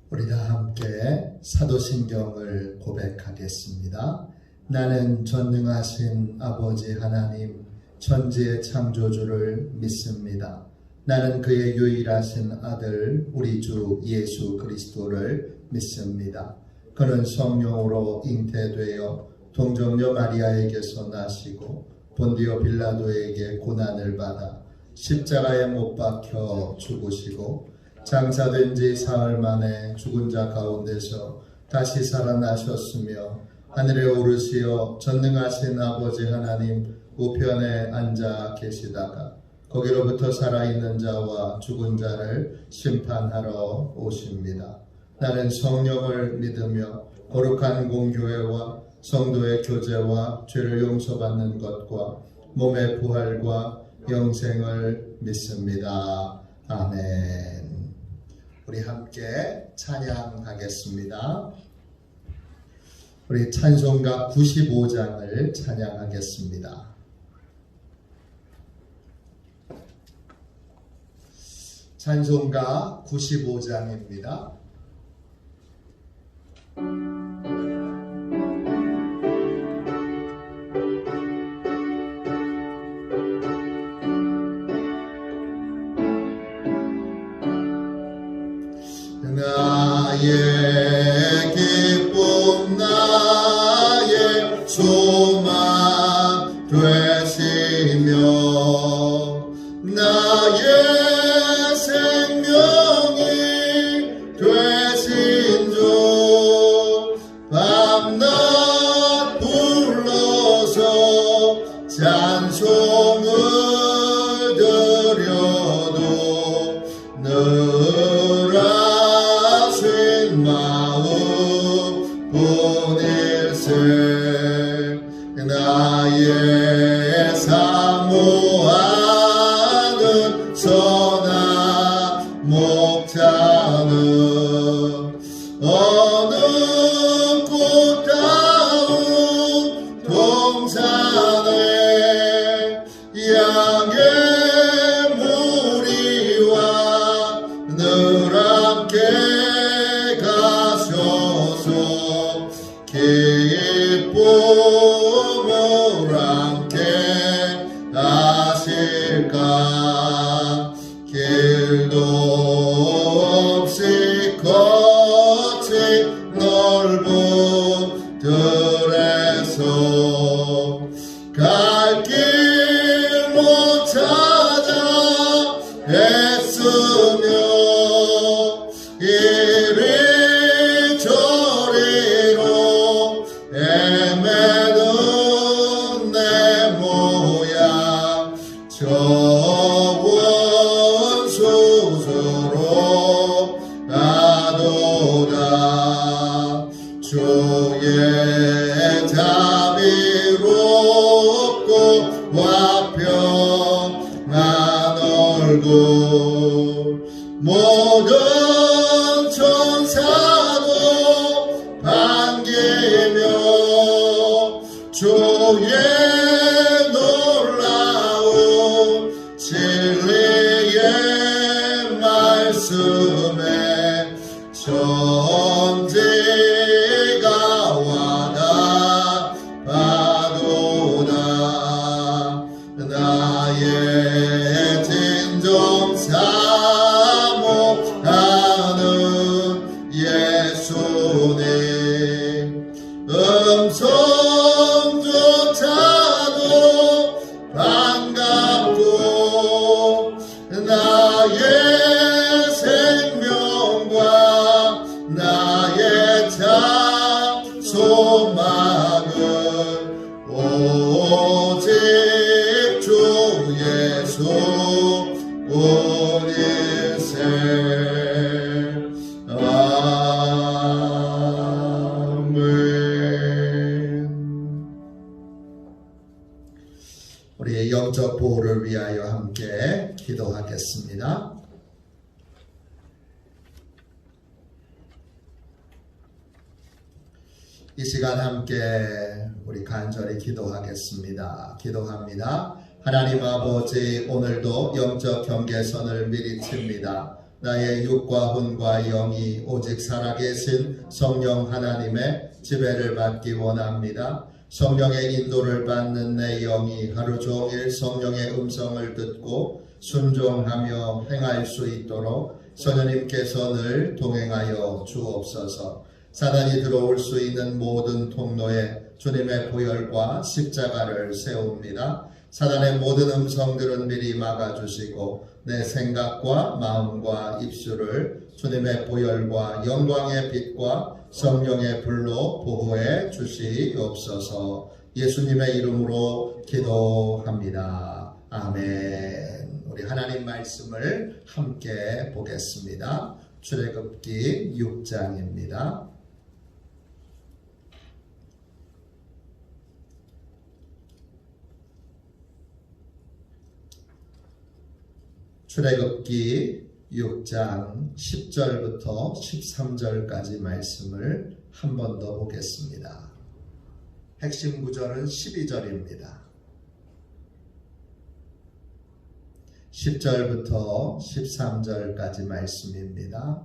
우리 다 함께 사도신경을 고백하겠습니다. 나는 전능하신 아버지 하나님 천지의 창조주를 믿습니다. 나는 그의 유일하신 아들 우리 주 예수 그리스도를 믿습니다. 그는 성령으로 잉태되어 동정녀 마리아에게서 나시고 본디오 빌라도에게 고난을 받아 십자가에 못 박혀 죽으시고 장사된 지 사흘 만에 죽은 자 가운데서 다시 살아나셨으며 하늘에 오르시어 전능하신 아버지 하나님 우편에 앉아 계시다가 거기로부터 살아있는 자와 죽은 자를 심판하러 오십니다. 나는 성령을 믿으며 거룩한 공교회와 성도의 교제와 죄를 용서받는 것과 몸의 부활과 영생을 믿습니다. 아멘. 우리 함께 찬양하겠습니다. 우리 찬송가 95장을 찬양하겠습니다. 찬송가 95장입니다. 나의 기쁨 나의 소망 되시며 나의 생명이 되신 주 밤낮 불러서 찬송을 드려도 늘 마음 보낼세 나의 사모하는 선한 목자는 어느 꽃다운 동산에 양의 무리와 늘 함께 기쁨을 함께 하실까 길도 없이 거친 넓은 들에서 갈 길 못 찾아 애쓰며 애매는 내 모양 저원 스스로 하도다 주의 자비롭고 화평한 얼굴 모든 천사도 반기며 주의 놀라운 진리의 말씀에 천지가 와닿아도다 나의 진정 사모하는 예수님 음성조차도 반갑고 나의 생명과 나의 참 소망은 오직 주 예수 우리세 우리의 영적 보호를 위하여 함께 기도하겠습니다. 이 시간 함께 우리 간절히 기도하겠습니다. 기도합니다. 하나님 아버지, 오늘도 영적 경계선을 미리 칩니다. 나의 육과魂과 영이 오직 살아계신 성령 하나님의 지배를 받기 원합니다. 성령의 인도를 받는 내 영이 하루 종일 성령의 음성을 듣고 순종하며 행할 수 있도록 성령님께서 늘 동행하여 주옵소서. 사단이 들어올 수 있는 모든 통로에 주님의 보혈과 십자가를 세웁니다. 사단의 모든 음성들은 미리 막아주시고 내 생각과 마음과 입술을 주님의 보혈과 영광의 빛과 성령의 불로 보호해 주시옵소서. 예수님의 이름으로 기도합니다. 아멘. 우리 하나님 말씀을 함께 보겠습니다. 출애굽기 6장입니다. 출애굽기 6장 10절부터 13절까지 말씀을 한 번 더 보겠습니다. 핵심 구절은 12절입니다. 10절부터 13절까지 말씀입니다.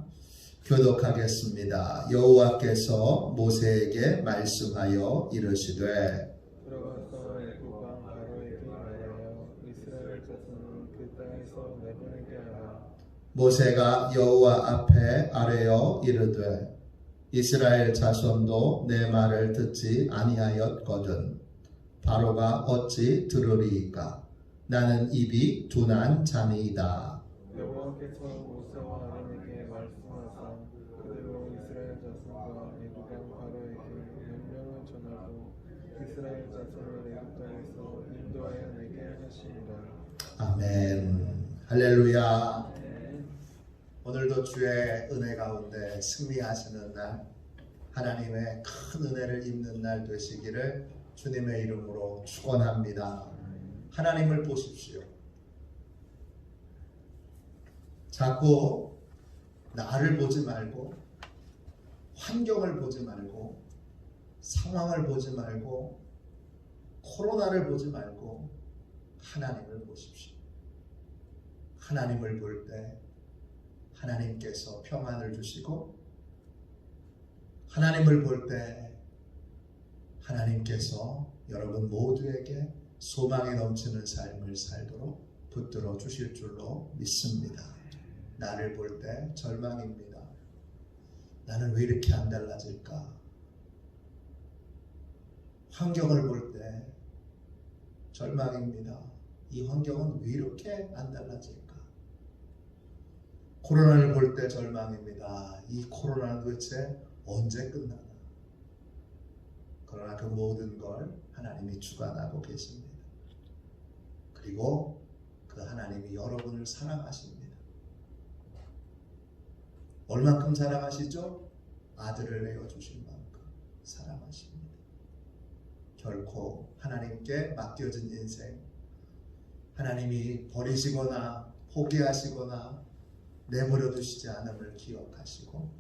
교독하겠습니다. 여호와께서 모세에게 말씀하여 이르시되 들어가서 애굽 왕 바로에게 말하여 이스라엘 자손을 그 땅에서 내보내게 하라. 모세가 여호와 앞에 아뢰어 이르되 이스라엘 자손도 내 말을 듣지 아니하였거든 바로가 어찌 들으리이까. 나는 입이 둔한 자니이다. 여호와께서 모세와 아론에게 말씀하사 그대로 이스라엘 자손과 애굽 왕 바로에게 명령을 전하고 이스라엘 자손을 애굽 땅에서 인도하여 내게 하시니라. 아멘. 할렐루야. 오늘도 주의 은혜 가운데 승리하시는 날, 하나님의 큰 은혜를 입는 날 되시기를 주님의 이름으로 축원합니다. 하나님을 보십시오. 자꾸 나를 보지 말고 환경을 보지 말고 상황을 보지 말고 코로나를 보지 말고 하나님을 보십시오. 하나님을 볼 때 하나님께서 평안을 주시고 하나님을 볼 때 하나님께서 여러분 모두에게 소망이 넘치는 삶을 살도록 붙들어 주실 줄로 믿습니다. 나를 볼 때 절망입니다. 나는 왜 이렇게 안 달라질까? 환경을 볼 때 절망입니다. 이 환경은 왜 이렇게 안 달라질까? 코로나를 볼 때 절망입니다. 이 코로나는 도대체 언제 끝나나? 그러나 그 모든 걸 하나님이 주관하고 계십니다. 그리고 그 하나님이 여러분을 사랑하십니다. 얼만큼 사랑하시죠? 아들을 내어주신 만큼 사랑하십니다. 결코 하나님께 맡겨진 인생, 하나님이 버리시거나 포기하시거나 내버려 두시지 않음을 기억하시고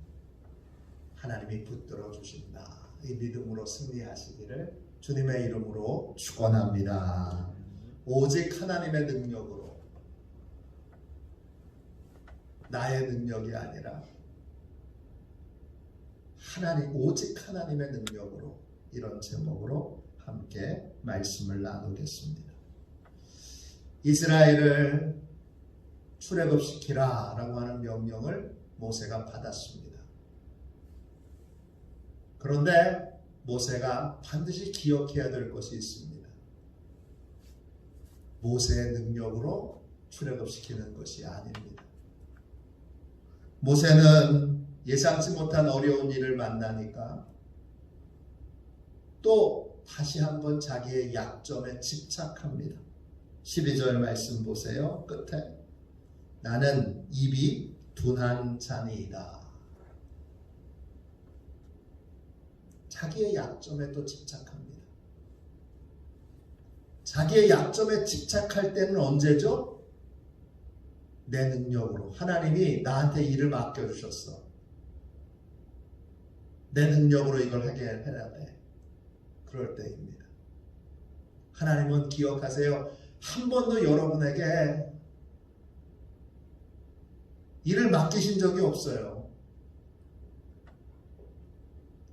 하나님이 붙들어 주신다. 이 믿음으로 승리하시기를 주님의 이름으로 축원합니다. 오직 하나님의 능력으로, 나의 능력이 아니라 오직 하나님의 능력으로, 이런 제목으로 함께 말씀을 나누겠습니다. 이스라엘을 출애굽시키라 라고 하는 명령을 모세가 받았습니다. 그런데 모세가 반드시 기억해야 될 것이 있습니다. 모세의 능력으로 출애굽시키는 것이 아닙니다. 모세는 예상치 못한 어려운 일을 만나니까 또 다시 한번 자기의 약점에 집착합니다. 12절 말씀 보세요. 끝에 나는 입이 둔한 자니이다. 자기의 약점에 또 집착합니다. 자기의 약점에 집착할 때는 언제죠? 내 능력으로. 하나님이 나한테 일을 맡겨주셨어. 내 능력으로 이걸 하게 해야 돼. 그럴 때입니다. 하나님은 기억하세요. 한 번도 여러분에게 일을 맡기신 적이 없어요.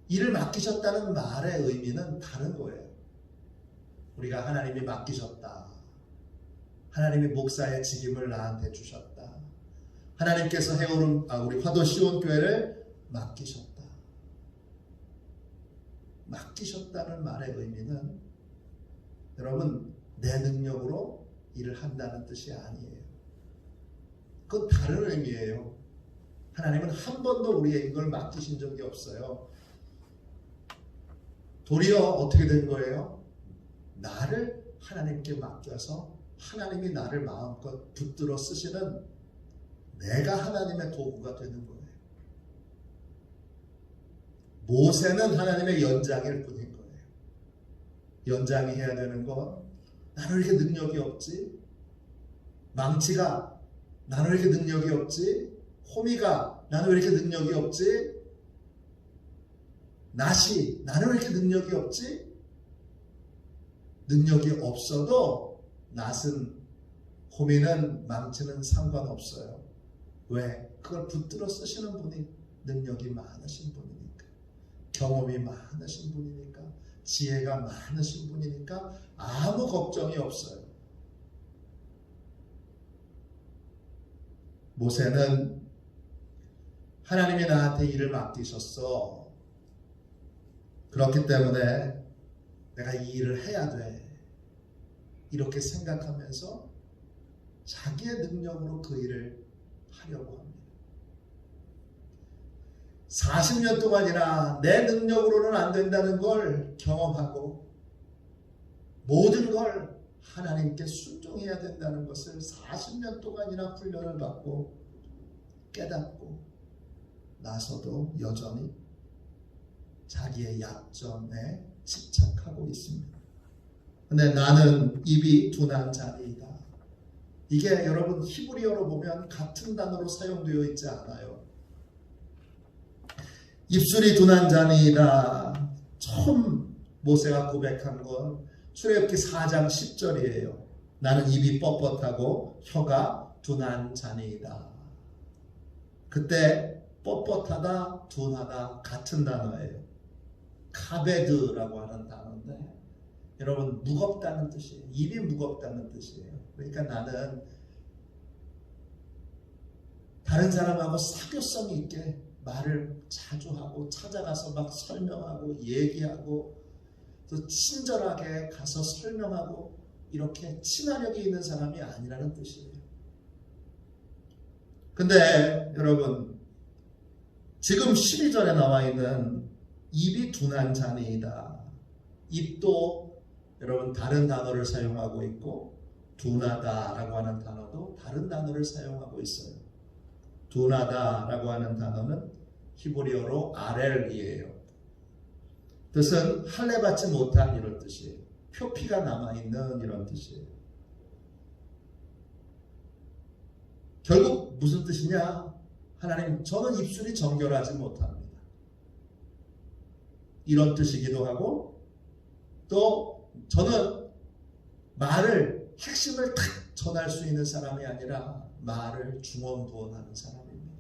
일을 맡기셨다는 말의 의미는 다른 거예요. 우리가 하나님이 맡기셨다. 하나님이 목사의 직임을 나한테 주셨다. 하나님께서 해오는 우리 화도 시온교회를 맡기셨다. 맡기셨다는 말의 의미는 여러분 내 능력으로 일을 한다는 뜻이 아니에요. 그건 다른 의미예요. 하나님은 한 번도 우리에게 이걸 맡기신 적이 없어요. 도리어 어떻게 된 거예요? 나를 하나님께 맡겨서 하나님이 나를 마음껏 붙들어 쓰시는 내가 하나님의 도구가 되는 거예요. 모세는 하나님의 연장일 뿐인 거예요. 연장이 해야 되는 건 나는 왜 이렇게 능력이 없지? 망치가 나는 왜 이렇게 능력이 없지? 호미가 나는 왜 이렇게 능력이 없지? 낫이 나는 왜 이렇게 능력이 없지? 능력이 없어도 낫은 호미는 망치는 상관없어요. 왜? 그걸 붙들어 쓰시는 분이 능력이 많으신 분이니까, 경험이 많으신 분이니까, 지혜가 많으신 분이니까 아무 걱정이 없어요. 모세는 하나님이 나한테 일을 맡기셨어. 그렇기 때문에 내가 이 일을 해야 돼. 이렇게 생각하면서 자기의 능력으로 그 일을 하려고 합니다. 40년 동안이나 내 능력으로는 안 된다는 걸 경험하고 모든 걸 하나님께 순종해야 된다는 것을 40년 동안이나 훈련을 받고 깨닫고 나서도 여전히 자기의 약점에 집착하고 있습니다. 근데 나는 입이 둔한 자니이다. 이게 여러분 히브리어로 보면 같은 단어로 사용되어 있지 않아요. 입술이 둔한 자니이다. 처음 모세가 고백한 건 출애굽기 4장 10절이에요. 나는 입이 뻣뻣하고 혀가 둔한 자니이다. 그때 뻣뻣하다, 둔하다 같은 단어예요. 카베드라고 하는 단어인데 여러분 무겁다는 뜻이에요. 입이 무겁다는 뜻이에요. 그러니까 나는 다른 사람하고 사교성 있게 말을 자주 하고 찾아가서 막 설명하고 얘기하고 또 친절하게 가서 설명하고 이렇게 친화력이 있는 사람이 아니라는 뜻이에요. 근데 여러분 지금 12절에 나와 있는 입이 둔한 자니이다. 입도 여러분 다른 단어를 사용하고 있고 둔하다라고 하는 단어도 다른 단어를 사용하고 있어요. 둔하다라고 하는 단어는 히브리어로 아렐이에요. 뜻은 할례받지 못한 이런 뜻이에요. 표피가 남아있는 이런 뜻이에요. 결국 무슨 뜻이냐? 하나님, 저는 입술이 정결하지 못합니다. 이런 뜻이기도 하고 또 저는 말을 핵심을 탁 전할 수 있는 사람이 아니라 말을 중언부언하는 사람입니다.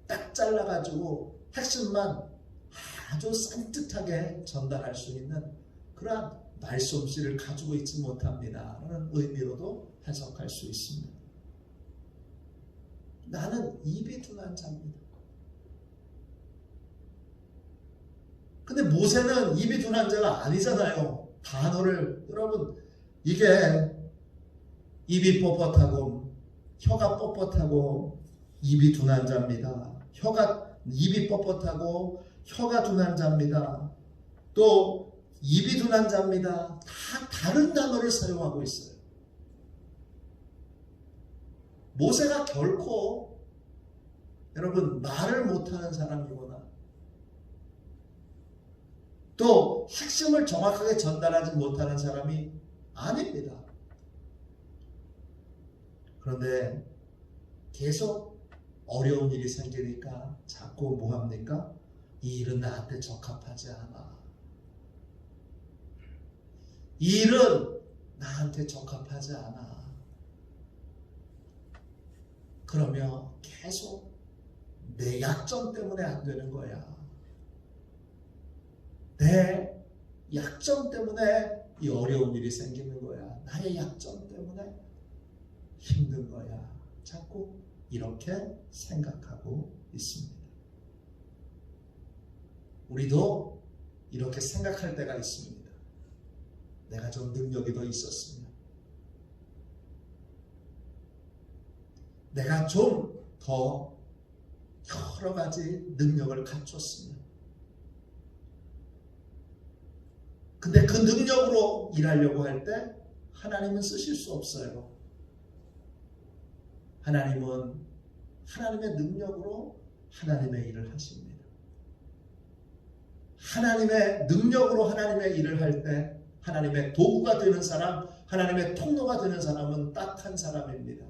딱 잘라가지고 핵심만 아주 산뜻하게 전달할 수 있는 그러한 말솜씨를 가지고 있지 못합니다. 라는 의미로도 해석할 수 있습니다. 나는 입이 둔한 자입니다. 근데 모세는 입이 둔한 자가 아니잖아요. 단어를 여러분 이게 입이 뻣뻣하고 혀가 뻣뻣하고 입이 둔한 자입니다. 입이 뻣뻣하고 혀가 둔한 자입니다. 또 입이 둔한 자입니다. 다 다른 단어를 사용하고 있어요. 모세가 결코 여러분 말을 못하는 사람이거나 또 핵심을 정확하게 전달하지 못하는 사람이 아닙니다. 그런데 계속 어려운 일이 생기니까 자꾸 뭐합니까? 이 일은 나한테 적합하지 않아. 이 일은 나한테 적합하지 않아. 그러며 계속 내 약점 때문에 안 되는 거야. 내 약점 때문에 이 어려운 일이 생기는 거야. 나의 약점 때문에 힘든 거야. 자꾸 이렇게 생각하고 있습니다. 우리도 이렇게 생각할 때가 있습니다. 내가 좀 능력이 더 있었으면, 내가 좀 더 여러 가지 능력을 갖췄으면. 근데 그 능력으로 일하려고 할 때 하나님은 쓰실 수 없어요. 하나님은 하나님의 능력으로 하나님의 일을 하십니다. 하나님의 능력으로 하나님의 일을 할 때 하나님의 도구가 되는 사람, 하나님의 통로가 되는 사람은 딱 한 사람입니다.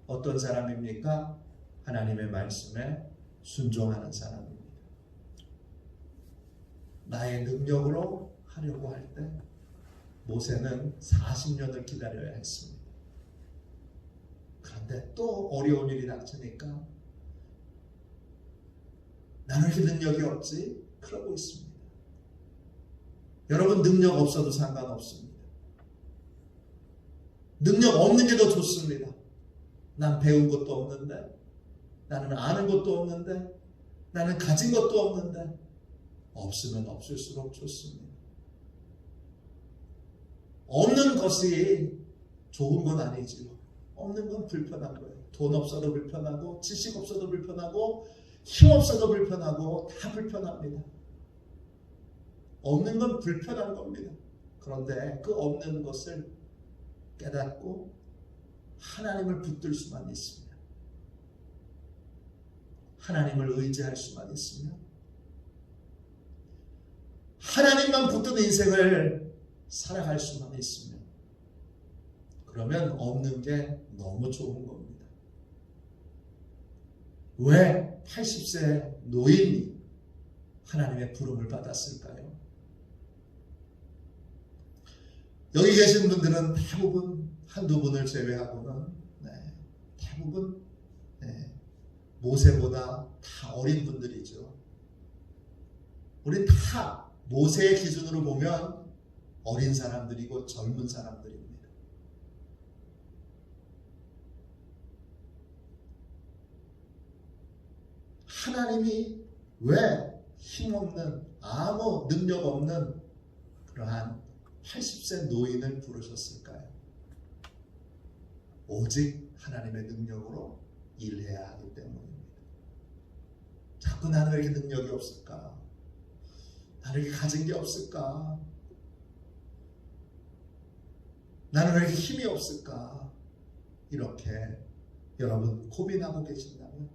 어떤 사람입니까? 하나님의 말씀에 순종하는 사람입니다. 나의 능력으로 하려고 할 때 모세는 40년을 기다려야 했습니다. 그런데 또 어려운 일이 닥치니까 나는 그 능력이 없지? 그러고 있습니다. 여러분, 능력 없어도 상관없습니다. 능력 없는 게 더 좋습니다. 난 배운 것도 없는데, 나는 아는 것도 없는데, 나는 가진 것도 없는데, 없으면 없을수록 좋습니다. 없는 것이 좋은 건 아니지요. 없는 건 불편한 거예요. 돈 없어도 불편하고, 지식 없어도 불편하고, 힘 없어도 불편하고, 다 불편합니다. 없는 건 불편한 겁니다. 그런데 그 없는 것을 깨닫고 하나님을 붙들 수만 있으면, 하나님을 의지할 수만 있으면, 하나님만 붙든 인생을 살아갈 수만 있으면, 그러면 없는 게 너무 좋은 겁니다. 왜 80세 노인이 하나님의 부름을 받았을까요? 여기 계신 분들은 대부분, 한두 분을 제외하고는 대부분 모세보다 다 어린 분들이죠. 우리 다 모세의 기준으로 보면 어린 사람들이고 젊은 사람들입니다. 하나님이 왜 힘없는, 아무 능력 없는 그러한 80세 노인을 부르셨을까요? 오직 하나님의 능력으로 일해야 하기 때문입니다. 자꾸 나는 왜 이렇게 능력이 없을까? 나는 이렇게 가진 게 없을까? 나는 왜 이렇게 힘이 없을까? 이렇게 여러분 고민하고 계신다면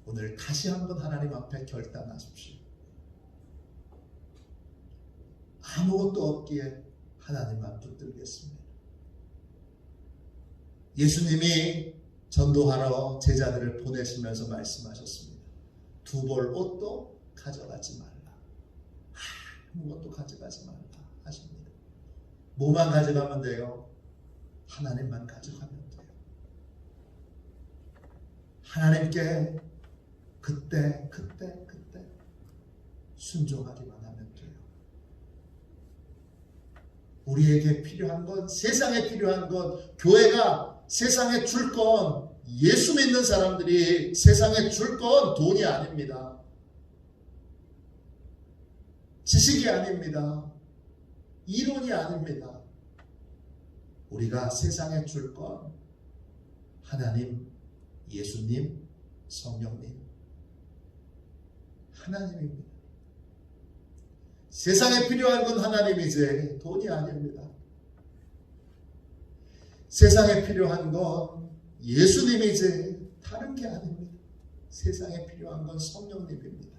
오늘 다시 한번 하나님 앞에 결단하십시오. 아무것도 없기에 하나님만 붙들겠습니다. 예수님이 전도하러 제자들을 보내시면서 말씀하셨습니다. 2벌 옷도 가져가지 말라. 아무것도 가져가지 말라 하십니다. 뭐만 가져가면 돼요? 하나님만 가져가면 돼요. 하나님께 그때 순종하기만 하면 돼요. 우리에게 필요한 건, 세상에 필요한 건, 교회가 세상에 줄 건, 예수 믿는 사람들이 세상에 줄 건 돈이 아닙니다. 지식이 아닙니다. 이론이 아닙니다. 우리가 세상에 줄 건 하나님, 예수님, 성령님, 하나님입니다. 세상에 필요한 건 하나님이지 돈이 아닙니다. 세상에 필요한 건 예수님이지 다른 게 아닙니다. 세상에 필요한 건 성령님입니다.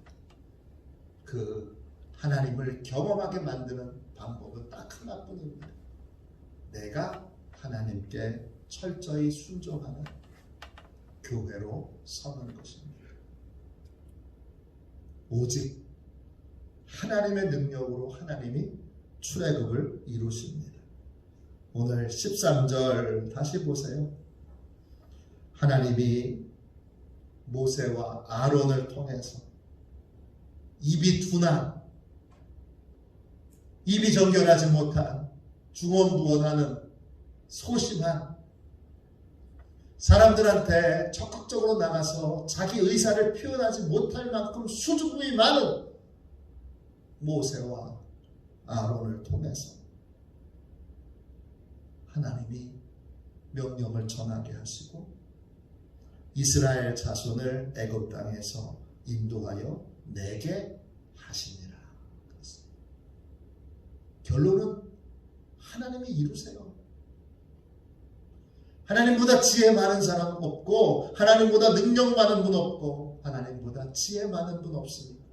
그 하나님을 경험하게 만드는 방법은 딱 하나뿐입니다. 내가 하나님께 철저히 순종하는 교회로 서는 것입니다. 오직 하나님의 능력으로 하나님이 출애굽을 이루십니다. 오늘 13절 다시 보세요. 하나님이 모세와 아론을 통해서 입이 둔한, 입이 정결하지 못한, 중언부언하는 소심한 사람들한테 적극적으로 나가서 자기 의사를 표현하지 못할 만큼 수줍음이 많은 모세와 아론을 통해서 하나님이 명령을 전하게 하시고 이스라엘 자손을 애굽 땅에서 인도하여 내게 하시니라. 결론은 하나님이 이루세요. 하나님보다 지혜 많은 사람 없고 하나님보다 능력 많은 분 없고 하나님보다 지혜 많은 분 없습니다.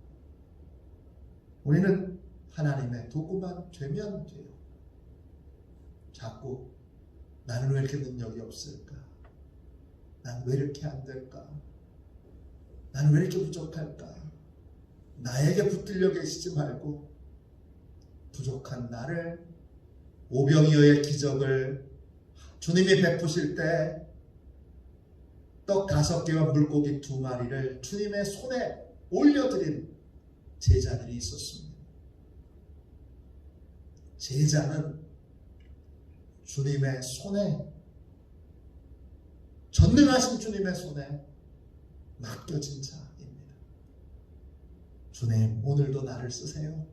우리는 하나님의 도구만 되면 돼요. 자꾸 나는 왜 이렇게 능력이 없을까? 난 왜 이렇게 안 될까? 나는 왜 이렇게 부족할까? 나에게 붙들려 계시지 말고 부족한 나를 오병이어의 기적을 주님이 베푸실 때 떡 5개와 물고기 2마리를 주님의 손에 올려드린 제자들이 있었습니다. 제자는 주님의 손에, 전능하신 주님의 손에 맡겨진 자입니다. 주님, 오늘도 나를 쓰세요.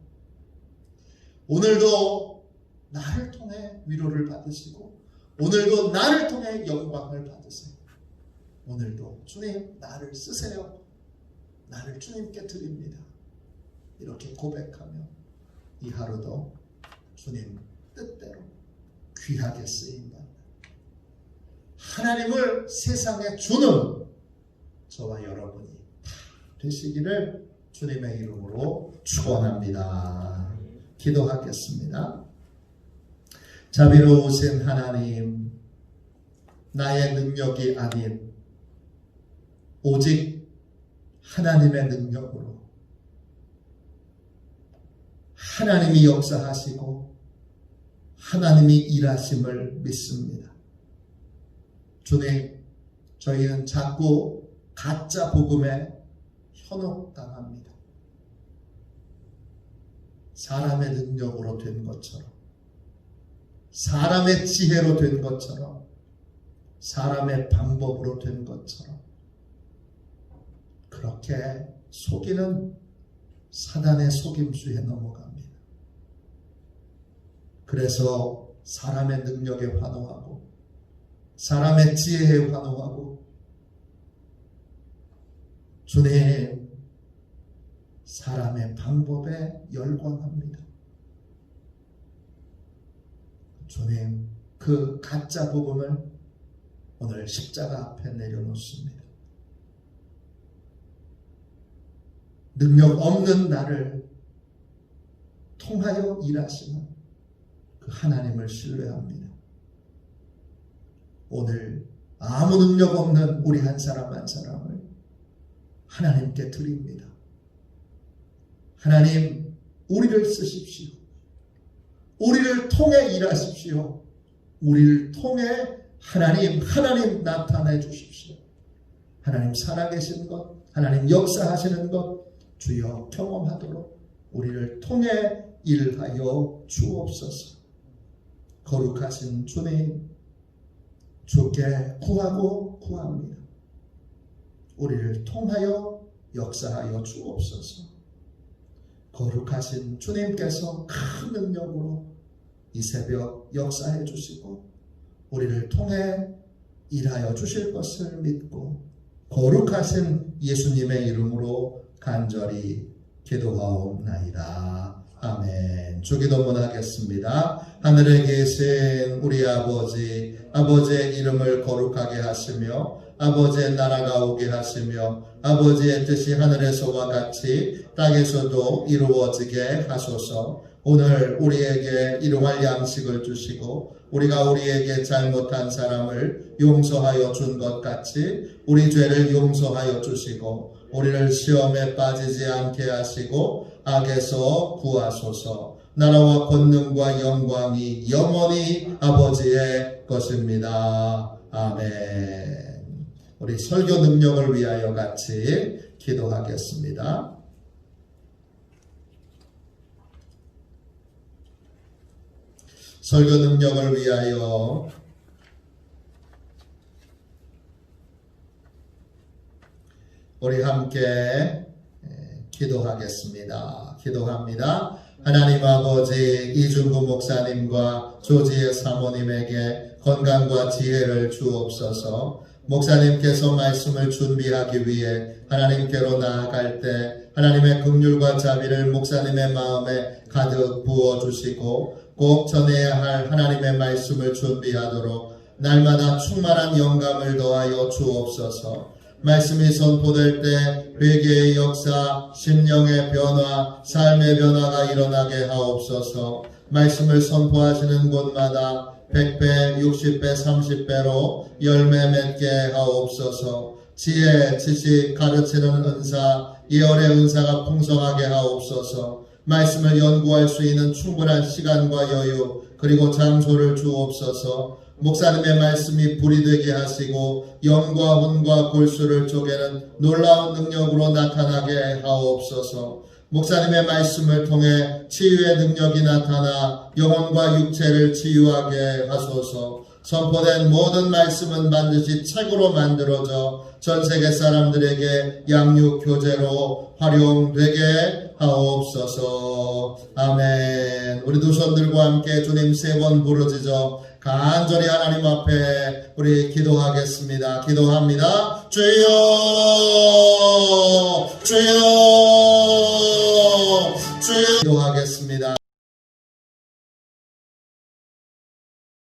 오늘도 나를 통해 위로를 받으시고 오늘도 나를 통해 영광을 받으세요. 오늘도 주님 나를 쓰세요. 나를 주님께 드립니다. 이렇게 고백하며 이 하루도 주님 뜻대로 귀하게 쓰인다. 하나님을 세상에 주는 저와 여러분이 다 되시기를 주님의 이름으로 축원합니다. 기도하겠습니다. 자비로우신 하나님, 나의 능력이 아닌 오직 하나님의 능력으로 하나님이 역사하시고 하나님이 일하심을 믿습니다. 주님, 저희는 자꾸 가짜 복음에 현혹당합니다. 사람의 능력으로 된 것처럼, 사람의 지혜로 된 것처럼, 사람의 방법으로 된 것처럼 그렇게 속이는 사단의 속임수에 넘어갑니다. 그래서 사람의 능력에 환호하고 사람의 지혜에 환호하고 주님, 사람의 방법에 열광합니다. 주님, 그 가짜 복음을 오늘 십자가 앞에 내려놓습니다. 능력 없는 나를 통하여 일하시는 그 하나님을 신뢰합니다. 오늘 아무 능력 없는 우리 한 사람 한 사람을 하나님께 드립니다. 하나님, 우리를 쓰십시오. 우리를 통해 일하십시오. 우리를 통해 하나님 나타내 주십시오. 하나님 살아계신 것, 하나님 역사하시는 것 주여 경험하도록 우리를 통해 일하여 주옵소서. 거룩하신 주님, 주께 구하고 구합니다. 우리를 통하여 역사하여 주옵소서. 거룩하신 주님께서 큰 능력으로 이 새벽 역사해 주시고 우리를 통해 일하여 주실 것을 믿고 거룩하신 예수님의 이름으로 간절히 기도하옵나이다. 아멘. 주기도문 하겠습니다. 하늘에 계신 우리 아버지, 아버지의 이름을 거룩하게 하시며 아버지의 나라가 오게 하시며 아버지의 뜻이 하늘에서와 같이 땅에서도 이루어지게 하소서. 오늘 우리에게 일용할 양식을 주시고 우리가 우리에게 잘못한 사람을 용서하여 준 것 같이 우리 죄를 용서하여 주시고 우리를 시험에 빠지지 않게 하시고 악에서 구하소서. 나라와 권능과 영광이 영원히 아버지의 것입니다. 아멘. 우리 설교 능력을 위하여 같이 기도하겠습니다. 설교 능력을 위하여 우리 함께 기도하겠습니다. 기도합니다. 하나님 아버지, 이준구 목사님과 조지의 사모님에게 건강과 지혜를 주옵소서. 목사님께서 말씀을 준비하기 위해 하나님께로 나아갈 때 하나님의 긍휼과 자비를 목사님의 마음에 가득 부어주시고 꼭 전해야 할 하나님의 말씀을 준비하도록 날마다 충만한 영감을 더하여 주옵소서. 말씀이 선포될 때 회개의 역사, 심령의 변화, 삶의 변화가 일어나게 하옵소서. 말씀을 선포하시는 곳마다 100배, 60배, 30배로 열매 맺게 하옵소서. 지혜, 지식, 가르치는 은사, 예언의 은사가 풍성하게 하옵소서. 말씀을 연구할 수 있는 충분한 시간과 여유, 그리고 장소를 주옵소서. 목사님의 말씀이 불이 되게 하시고 영과 혼과 골수를 쪼개는 놀라운 능력으로 나타나게 하옵소서. 목사님의 말씀을 통해 치유의 능력이 나타나 영혼과 육체를 치유하게 하소서. 선포된 모든 말씀은 반드시 책으로 만들어져 전 세계 사람들에게 양육 교재로 활용되게 하옵소서. 아멘. 우리 두 손 들고 함께 주님 3번 부르짖어 간절히 하나님 앞에 우리 기도하겠습니다. 기도합니다. 주여, 주여.